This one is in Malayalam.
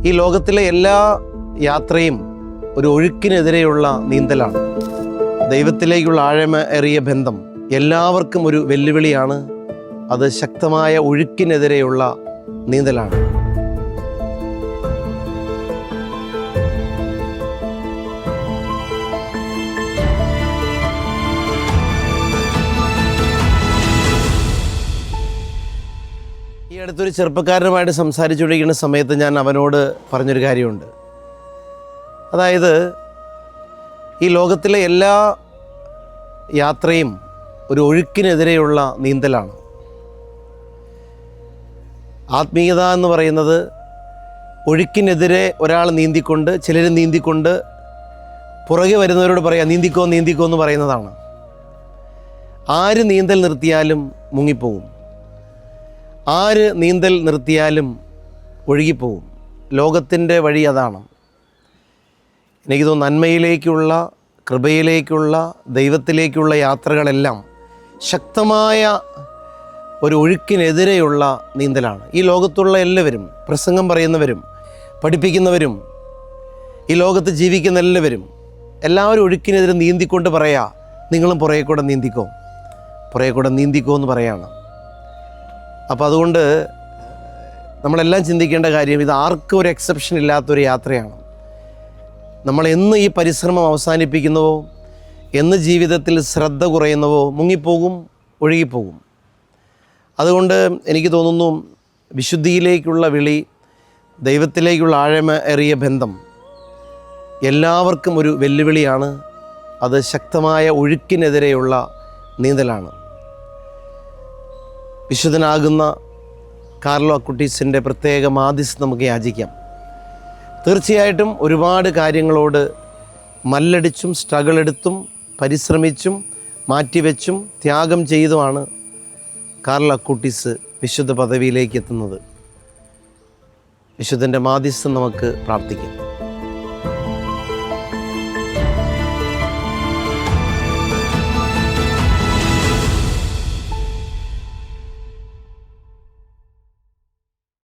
ഈ ലോകത്തിലെ എല്ലാ യാത്രയും ഒരു ഒഴുക്കിനെതിരെയുള്ള നീന്തലാണ്. ദൈവത്തിലേക്കുള്ള ആഴമേറിയ ബന്ധം എല്ലാവർക്കും ഒരു വെല്ലുവിളിയാണ്. അത് ശക്തമായ ഒഴുക്കിനെതിരെയുള്ള നീന്തലാണ്. ഈ അടുത്തൊരു ചെറുപ്പക്കാരനുമായിട്ട് സംസാരിച്ചുകൊണ്ടിരിക്കുന്ന സമയത്ത് ഞാൻ അവനോട് പറഞ്ഞൊരു കാര്യമുണ്ട്. അതായത് ഈ ലോകത്തിലെ എല്ലാ യാത്രയും ഒരു ഒഴുക്കിനെതിരെയുള്ള നീന്തലാണ്. ആത്മീയത എന്ന് പറയുന്നത് ഒഴുക്കിനെതിരെ ഒരാൾ നീന്തിക്കൊണ്ട്, ചിലർ നീന്തിക്കൊണ്ട് പുറകെ വരുന്നവരോട് പറയാം നീന്തിക്കോ നീന്തിക്കോ എന്ന് പറയുന്നതാണ്. ആര് നീന്തൽ നിർത്തിയാലും മുങ്ങിപ്പോവും, ആര് നീന്തൽ നിർത്തിയാലും ഒഴുകിപ്പോവും. ലോകത്തിൻ്റെ വഴി അതാണ്. എനിക്ക് തോന്നുന്നു നന്മയിലേക്കുള്ള, കൃപയിലേക്കുള്ള, ദൈവത്തിലേക്കുള്ള യാത്രകളെല്ലാം ശക്തമായ ഒരു ഒഴുക്കിനെതിരെയുള്ള നീന്തലാണ്. ഈ ലോകത്തുള്ള എല്ലാവരും, പ്രസംഗം പറയുന്നവരും പഠിപ്പിക്കുന്നവരും ഈ ലോകത്ത് ജീവിക്കുന്ന എല്ലാവരും ഒഴുക്കിനെതിരെ നീന്തിക്കൊണ്ട് പറയാ നിങ്ങളും പുറകെ കൂടെ നീന്തിക്കോ എന്ന് പറയാണ്. അപ്പോൾ അതുകൊണ്ട് നമ്മളെല്ലാം ചിന്തിക്കേണ്ട കാര്യം, ഇത് ആർക്കും ഒരു എക്സെപ്ഷൻ ഇല്ലാത്തൊരു യാത്രയാണ്. നമ്മൾ എന്ന് ഈ പരിശ്രമം അവസാനിപ്പിക്കുന്നുവോ, എന്ന് ജീവിതത്തിൽ ശ്രദ്ധ കുറയുന്നുവോ, മുങ്ങിപ്പോകും, ഒഴുകിപ്പോകും. അതുകൊണ്ട് എനിക്ക് തോന്നുന്നു വിശുദ്ധിയിലേക്കുള്ള വിളി, ദൈവത്തിലേക്കുള്ള ആഴമേറിയ ബന്ധം എല്ലാവർക്കും ഒരു വെല്ലുവിളിയാണ്. അത് ശക്തമായ ഒഴുക്കിനെതിരെയുള്ള നീന്തലാണ്. വിശുദ്ധനാകുന്ന കാർലോ അക്കുട്ടീസിൻ്റെ പ്രത്യേക മാധ്യസ്ഥം നമുക്ക് യാചിക്കാം. തീർച്ചയായിട്ടും ഒരുപാട് കാര്യങ്ങളോട് മല്ലടിച്ചും സ്ട്രഗിൾ എടുത്തും പരിശ്രമിച്ചും മാറ്റിവെച്ചും ത്യാഗം ചെയ്തുമാണ് കാർലോ അക്കുട്ടീസ് വിശുദ്ധ പദവിയിലേക്ക് എത്തുന്നത്. വിശുദ്ധൻ്റെ മാധ്യസ്ഥം നമുക്ക് പ്രാർത്ഥിക്കാം.